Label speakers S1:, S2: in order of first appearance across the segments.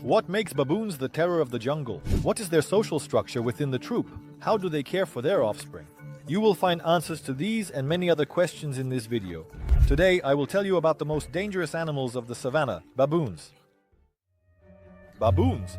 S1: What makes baboons the terror of the jungle? What is their social structure within the troop? How do they care for their offspring? You will find answers to these and many other questions in this video. Today, I will tell you about the most dangerous animals of the savannah, baboons. Baboons.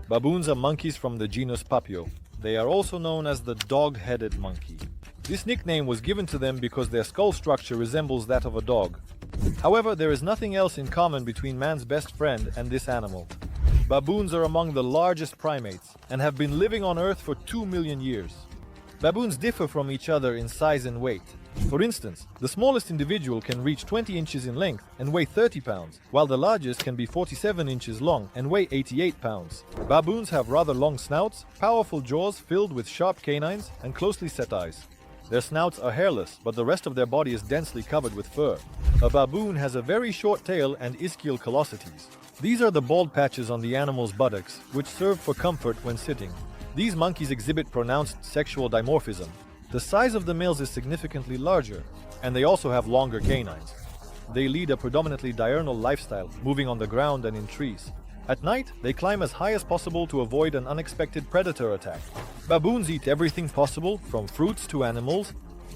S1: Baboons are monkeys from the genus Papio. They are also known as the dog-headed monkey. This nickname was given to them because their skull structure resembles that of a dog. However, there is nothing else in common between man's best friend and this animal. Baboons are among the largest primates and have been living on Earth for 2 million years. Baboons differ from each other in size and weight. For instance, the smallest individual can reach 20 inches in length and weigh 30 pounds, while the largest can be 47 inches long and weigh 88 pounds. Baboons have rather long snouts, powerful jaws filled with sharp canines, and closely set eyes. Their snouts are hairless, but the rest of their body is densely covered with fur. A baboon has a very short tail and ischial callosities. These are the bald patches on the animal's buttocks, which serve for comfort when sitting. These monkeys exhibit pronounced sexual dimorphism. The size of the males is significantly larger, and they also have longer canines. They lead a predominantly diurnal lifestyle, moving on the ground and in trees. At night, they climb as high as possible to avoid an unexpected predator attack. Baboons eat everything possible, from fruits to animals.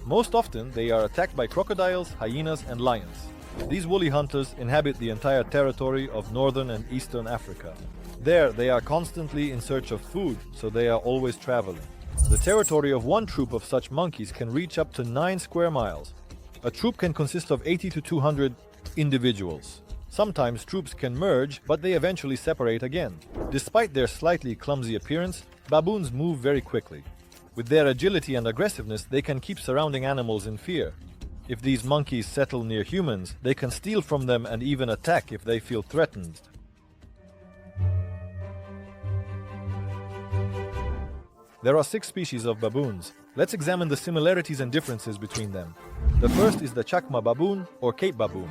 S1: Most often, they are attacked by crocodiles, hyenas, and lions. These woolly hunters inhabit the entire territory of northern and eastern Africa. There, they are constantly in search of food, so they are always traveling. The territory of one troop of such monkeys can reach up to 9 square miles. A troop can consist of 80 to 200 individuals. Sometimes troops can merge, but they eventually separate again. Despite their slightly clumsy appearance, baboons move very quickly. With their agility and aggressiveness, they can keep surrounding animals in fear. If these monkeys settle near humans, they can steal from them and even attack if they feel threatened. There are 6 species of baboons. Let's examine the similarities and differences between them. The first is the Chacma baboon or Cape baboon,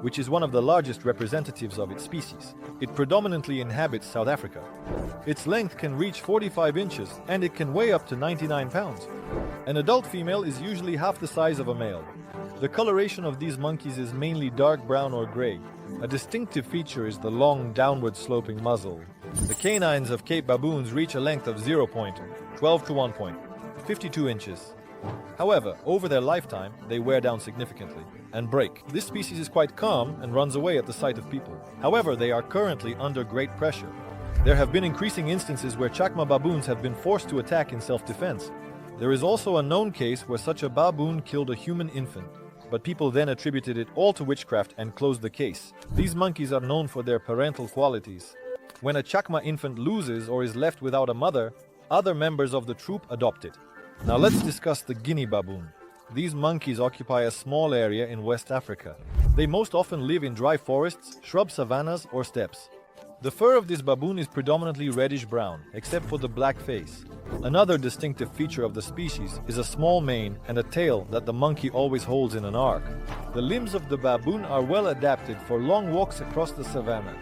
S1: which is one of the largest representatives of its species. It predominantly inhabits South Africa. Its length can reach 45 inches and it can weigh up to 99 pounds. An adult female is usually half the size of a male. The coloration of these monkeys is mainly dark brown or gray. A distinctive feature is the long, downward-sloping muzzle. The canines of Cape baboons reach a length of 0.12 to 1.52 inches. However, over their lifetime, they wear down significantly and break. This species is quite calm and runs away at the sight of people. However, they are currently under great pressure. There have been increasing instances where Chacma baboons have been forced to attack in self-defense. There is also a known case where such a baboon killed a human infant, but people then attributed it all to witchcraft and closed the case. These monkeys are known for their parental qualities. When a Chacma infant loses or is left without a mother, other members of the troop adopt it. Now let's discuss the Guinea baboon. These monkeys occupy a small area in West Africa. They most often live in dry forests, shrub savannas, or steppes. The fur of this baboon is predominantly reddish-brown, except for the black face. Another distinctive feature of the species is a small mane and a tail that the monkey always holds in an arc. The limbs of the baboon are well adapted for long walks across the savannah.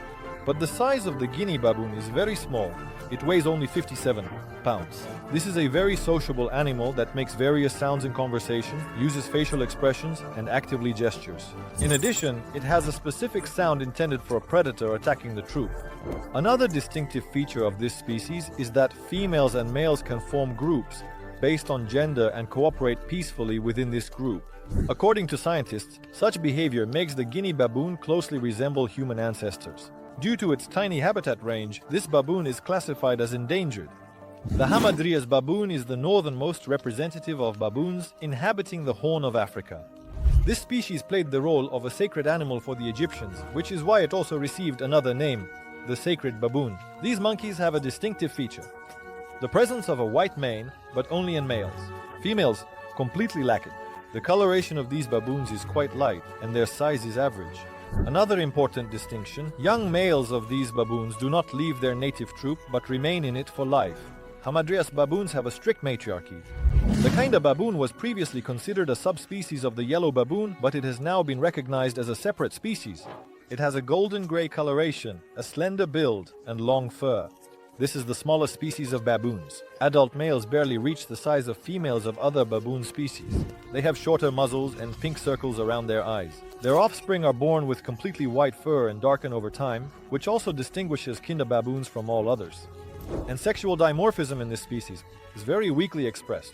S1: But the size of the Guinea baboon is very small. It weighs only 57 pounds. This is a very sociable animal that makes various sounds in conversation, uses facial expressions, and actively gestures. In addition, it has a specific sound intended for a predator attacking the troop. Another distinctive feature of this species is that females and males can form groups based on gender and cooperate peacefully within this group. According to scientists, such behavior makes the Guinea baboon closely resemble human ancestors. Due to its tiny habitat range, this baboon is classified as endangered. The Hamadryas baboon is the northernmost representative of baboons inhabiting the Horn of Africa. This species played the role of a sacred animal for the Egyptians, which is why it also received another name, the sacred baboon. These monkeys have a distinctive feature: the presence of a white mane, but only in males. Females completely lack it. The coloration of these baboons is quite light, and their size is average. Another important distinction: young males of these baboons do not leave their native troop but remain in it for life. Hamadryas baboons have a strict matriarchy. The Kinda baboon was previously considered a subspecies of the yellow baboon, but it has now been recognized as a separate species. It has a golden gray coloration, a slender build, and long fur. This is the smallest species of baboons. Adult males barely reach the size of females of other baboon species. They have shorter muzzles and pink circles around their eyes. Their offspring are born with completely white fur and darken over time, which also distinguishes kinder baboons from all others. And sexual dimorphism in this species is very weakly expressed.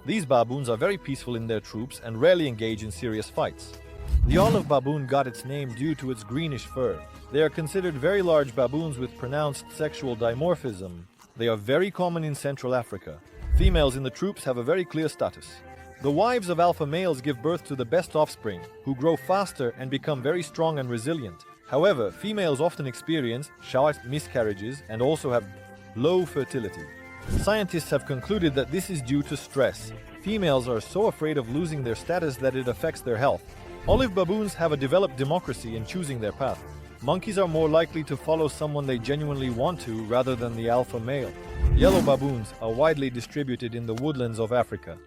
S1: These baboons are very peaceful in their troops and rarely engage in serious fights. The olive baboon got its name due to its greenish fur. They are considered very large baboons with pronounced sexual dimorphism. They are very common in Central Africa. Females in the troops have a very clear status. The wives of alpha males give birth to the best offspring, who grow faster and become very strong and resilient. However, females often experience short miscarriages and also have low fertility. Scientists have concluded that this is due to stress. Females are so afraid of losing their status that it affects their health. Olive baboons have a developed democracy in choosing their path. Monkeys are more likely to follow someone they genuinely want to rather than the alpha male. Yellow baboons are widely distributed in the woodlands of Africa.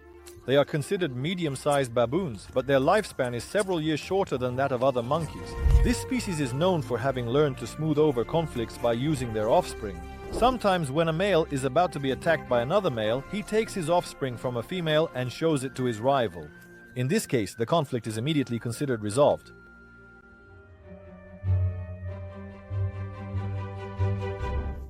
S1: They are considered medium-sized baboons, but their lifespan is several years shorter than that of other monkeys. This species is known for having learned to smooth over conflicts by using their offspring. Sometimes when a male is about to be attacked by another male, he takes his offspring from a female and shows it to his rival. In this case, the conflict is immediately considered resolved.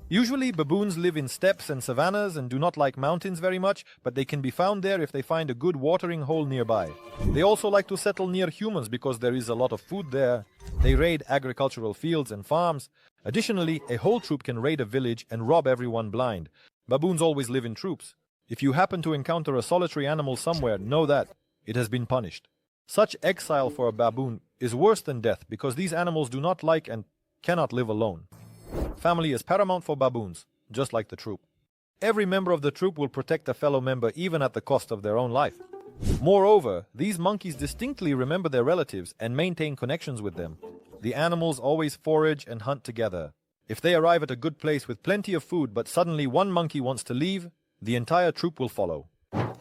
S1: Usually, baboons live in steppes and savannas and do not like mountains very much, but they can be found there if they find a good watering hole nearby. They also like to settle near humans because there is a lot of food there. They raid agricultural fields and farms. Additionally, a whole troop can raid a village and rob everyone blind. Baboons always live in troops. If you happen to encounter a solitary animal somewhere, know that it has been punished. Such exile for a baboon is worse than death because these animals do not like and cannot live alone. Family is paramount for baboons, just like the troop. Every member of the troop will protect a fellow member even at the cost of their own life. Moreover, these monkeys distinctly remember their relatives and maintain connections with them. The animals always forage and hunt together. If they arrive at a good place with plenty of food but suddenly one monkey wants to leave, the entire troop will follow.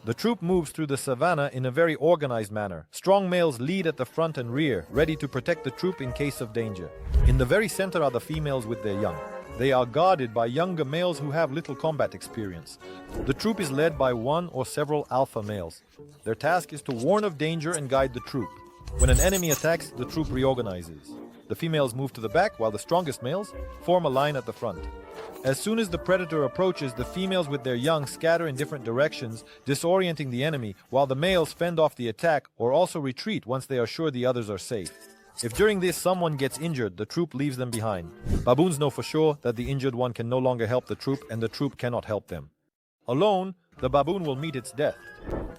S1: The troop moves through the savannah in a very organized manner. Strong males lead at the front and rear, ready to protect the troop in case of danger. In the very center are the females with their young. They are guarded by younger males who have little combat experience. The troop is led by one or several alpha males. Their task is to warn of danger and guide the troop. When an enemy attacks, the troop reorganizes. The females move to the back while the strongest males form a line at the front. As soon as the predator approaches, the females with their young scatter in different directions, disorienting the enemy, while the males fend off the attack or also retreat once they are sure the others are safe. If during this someone gets injured, the troop leaves them behind. Baboons know for sure that the injured one can no longer help the troop and the troop cannot help them. Alone, the baboon will meet its death.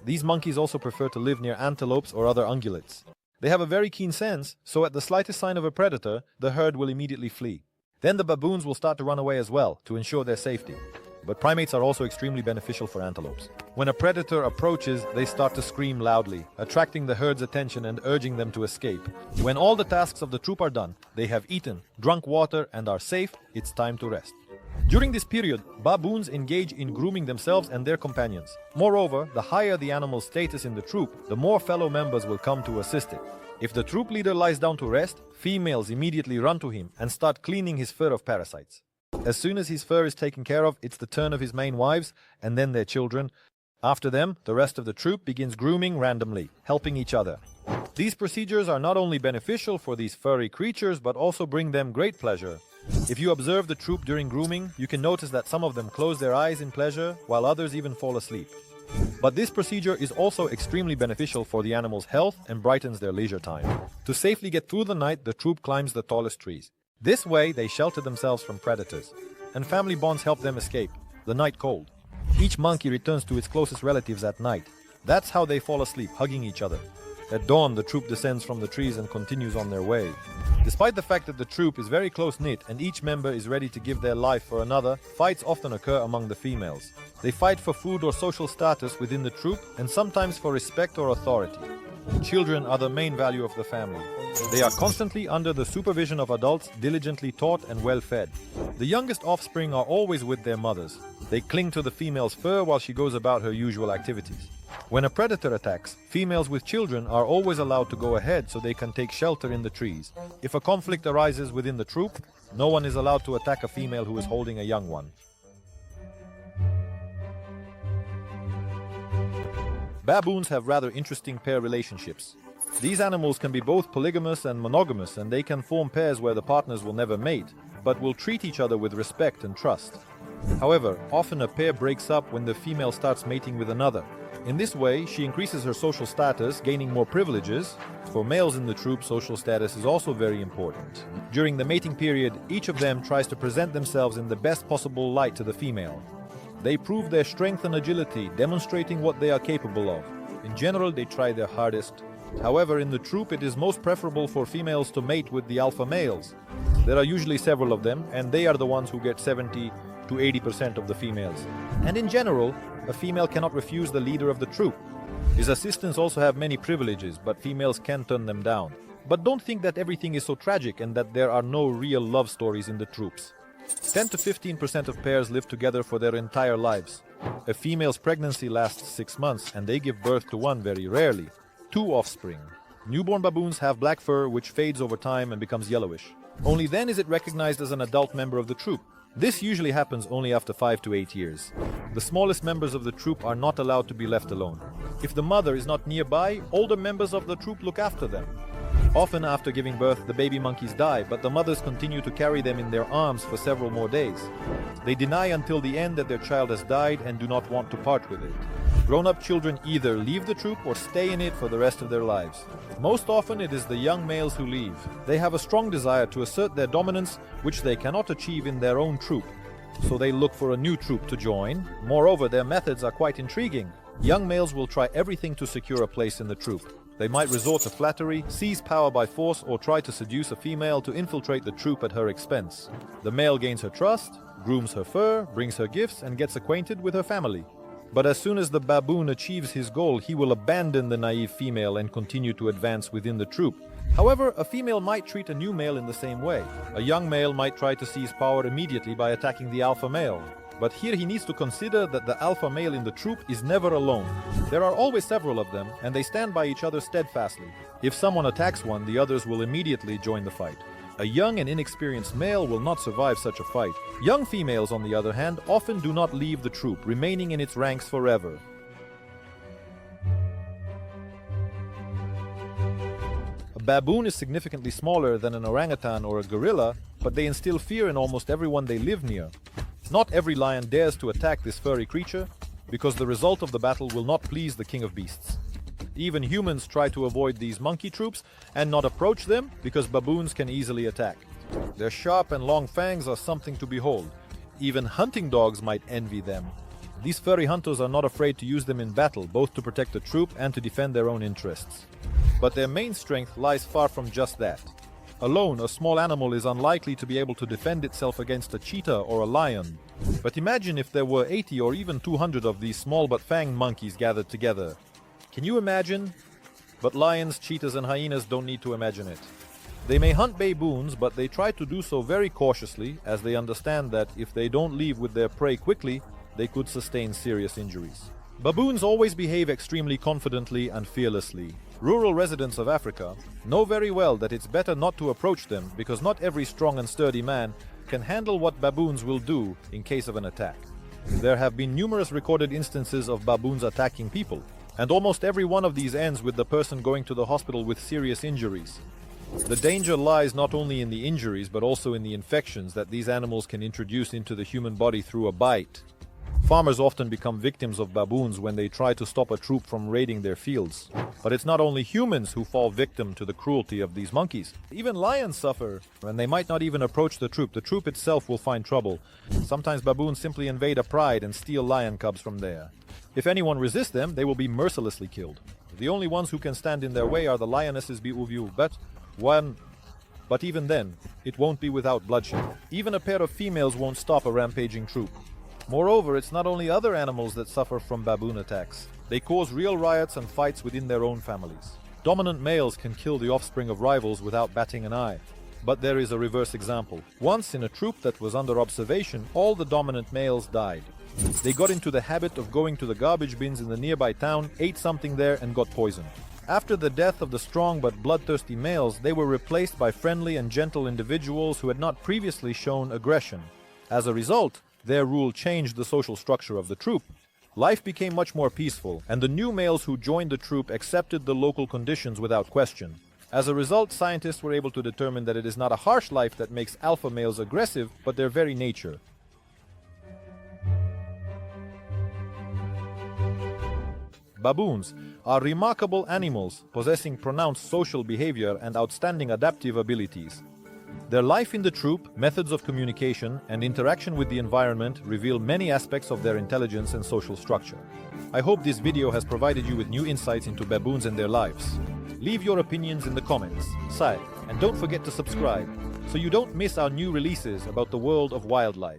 S1: These monkeys also prefer to live near antelopes or other ungulates. They have a very keen sense, so at the slightest sign of a predator, the herd will immediately flee. Then the baboons will start to run away as well, to ensure their safety. But primates are also extremely beneficial for antelopes. When a predator approaches, they start to scream loudly, attracting the herd's attention and urging them to escape. When all the tasks of the troop are done, they have eaten, drunk water, and are safe, it's time to rest. During this period, baboons engage in grooming themselves and their companions. Moreover, the higher the animal's status in the troop, the more fellow members will come to assist it. If the troop leader lies down to rest, females immediately run to him and start cleaning his fur of parasites. As soon as his fur is taken care of, it's the turn of his main wives and then their children. After them, the rest of the troop begins grooming randomly, helping each other. These procedures are not only beneficial for these furry creatures, but also bring them great pleasure. If you observe the troop during grooming, you can notice that some of them close their eyes in pleasure, while others even fall asleep. But this procedure is also extremely beneficial for the animal's health and brightens their leisure time. To safely get through the night, the troop climbs the tallest trees. This way, they shelter themselves from predators, and family bonds help them escape the night cold. Each monkey returns to its closest relatives at night. That's how they fall asleep, hugging each other. At dawn, the troop descends from the trees and continues on their way. Despite the fact that the troop is very close-knit and each member is ready to give their life for another, fights often occur among the females. They fight for food or social status within the troop and sometimes for respect or authority. Children are the main value of the family. They are constantly under the supervision of adults, diligently taught and well-fed. The youngest offspring are always with their mothers. They cling to the female's fur while she goes about her usual activities. When a predator attacks, females with children are always allowed to go ahead so they can take shelter in the trees. If a conflict arises within the troop, no one is allowed to attack a female who is holding a young one. Baboons have rather interesting pair relationships. These animals can be both polygamous and monogamous, and they can form pairs where the partners will never mate, but will treat each other with respect and trust. However, often a pair breaks up when the female starts mating with another. In this way, she increases her social status, gaining more privileges. For males in the troop, social status is also very important. During the mating period, each of them tries to present themselves in the best possible light to the female. They prove their strength and agility, demonstrating what they are capable of. In general, they try their hardest. However, in the troop, it is most preferable for females to mate with the alpha males. There are usually several of them, and they are the ones who get 70 to 80% of the females. And in general, a female cannot refuse the leader of the troop. His assistants also have many privileges, but females can turn them down. But don't think that everything is so tragic and that there are no real love stories in the troops. 10 to 15% of pairs live together for their entire lives. A female's pregnancy lasts 6 months, and they give birth to one very rarely. 2 offspring. Newborn baboons have black fur which fades over time and becomes yellowish. Only then is it recognized as an adult member of the troop. This usually happens only after 5 to 8 years. The smallest members of the troop are not allowed to be left alone. If the mother is not nearby, older members of the troop look after them. Often after giving birth, the baby monkeys die, but the mothers continue to carry them in their arms for several more days. They deny until the end that their child has died and do not want to part with it. Grown-up children either leave the troop or stay in it for the rest of their lives. Most often it is the young males who leave. They have a strong desire to assert their dominance, which they cannot achieve in their own troop. So they look for a new troop to join. Moreover, their methods are quite intriguing. Young males will try everything to secure a place in the troop. They might resort to flattery, seize power by force, or try to seduce a female to infiltrate the troop at her expense. The male gains her trust, grooms her fur, brings her gifts, and gets acquainted with her family. But as soon as the baboon achieves his goal, he will abandon the naive female and continue to advance within the troop. However, a female might treat a new male in the same way. A young male might try to seize power immediately by attacking the alpha male. But here he needs to consider that the alpha male in the troop is never alone. There are always several of them, and they stand by each other steadfastly. If someone attacks one, the others will immediately join the fight. A young and inexperienced male will not survive such a fight. Young females, on the other hand, often do not leave the troop, remaining in its ranks forever. A baboon is significantly smaller than an orangutan or a gorilla, but they instill fear in almost everyone they live near. Not every lion dares to attack this furry creature, because the result of the battle will not please the king of beasts. Even humans try to avoid these monkey troops and not approach them, because baboons can easily attack. Their sharp and long fangs are something to behold. Even hunting dogs might envy them. These furry hunters are not afraid to use them in battle, both to protect the troop and to defend their own interests. But their main strength lies far from just that. Alone, a small animal is unlikely to be able to defend itself against a cheetah or a lion. But imagine if there were 80 or even 200 of these small but fanged monkeys gathered together. Can you imagine? But lions, cheetahs, and hyenas don't need to imagine it. They may hunt baboons, but they try to do so very cautiously, as they understand that if they don't leave with their prey quickly, they could sustain serious injuries. Baboons always behave extremely confidently and fearlessly. Rural residents of Africa know very well that it's better not to approach them, because not every strong and sturdy man can handle what baboons will do in case of an attack. There have been numerous recorded instances of baboons attacking people, and almost every one of these ends with the person going to the hospital with serious injuries. The danger lies not only in the injuries, but also in the infections that these animals can introduce into the human body through a bite. Farmers often become victims of baboons when they try to stop a troop from raiding their fields. But it's not only humans who fall victim to the cruelty of these monkeys. Even lions suffer, and they might not even approach the troop. The troop itself will find trouble. Sometimes baboons simply invade a pride and steal lion cubs from there. If anyone resists them, they will be mercilessly killed. The only ones who can stand in their way are the lionesses but even then, it won't be without bloodshed. Even a pair of females won't stop a rampaging troop. Moreover, it's not only other animals that suffer from baboon attacks. They cause real riots and fights within their own families. Dominant males can kill the offspring of rivals without batting an eye. But there is a reverse example. Once in a troop that was under observation, all the dominant males died. They got into the habit of going to the garbage bins in the nearby town, ate something there, and got poisoned. After the death of the strong but bloodthirsty males, they were replaced by friendly and gentle individuals who had not previously shown aggression. As a result, their rule changed the social structure of the troop. life became much more peaceful, and the new males who joined the troop accepted the local conditions without question. As a result, scientists were able to determine that it is not a harsh life that makes alpha males aggressive, but their very nature. Baboons are remarkable animals possessing pronounced social behavior and outstanding adaptive abilities. Their life in the troop, methods of communication, and interaction with the environment reveal many aspects of their intelligence and social structure. I hope this video has provided you with new insights into baboons and their lives. Leave your opinions in the comments, and don't forget to subscribe so you don't miss our new releases about the world of wildlife.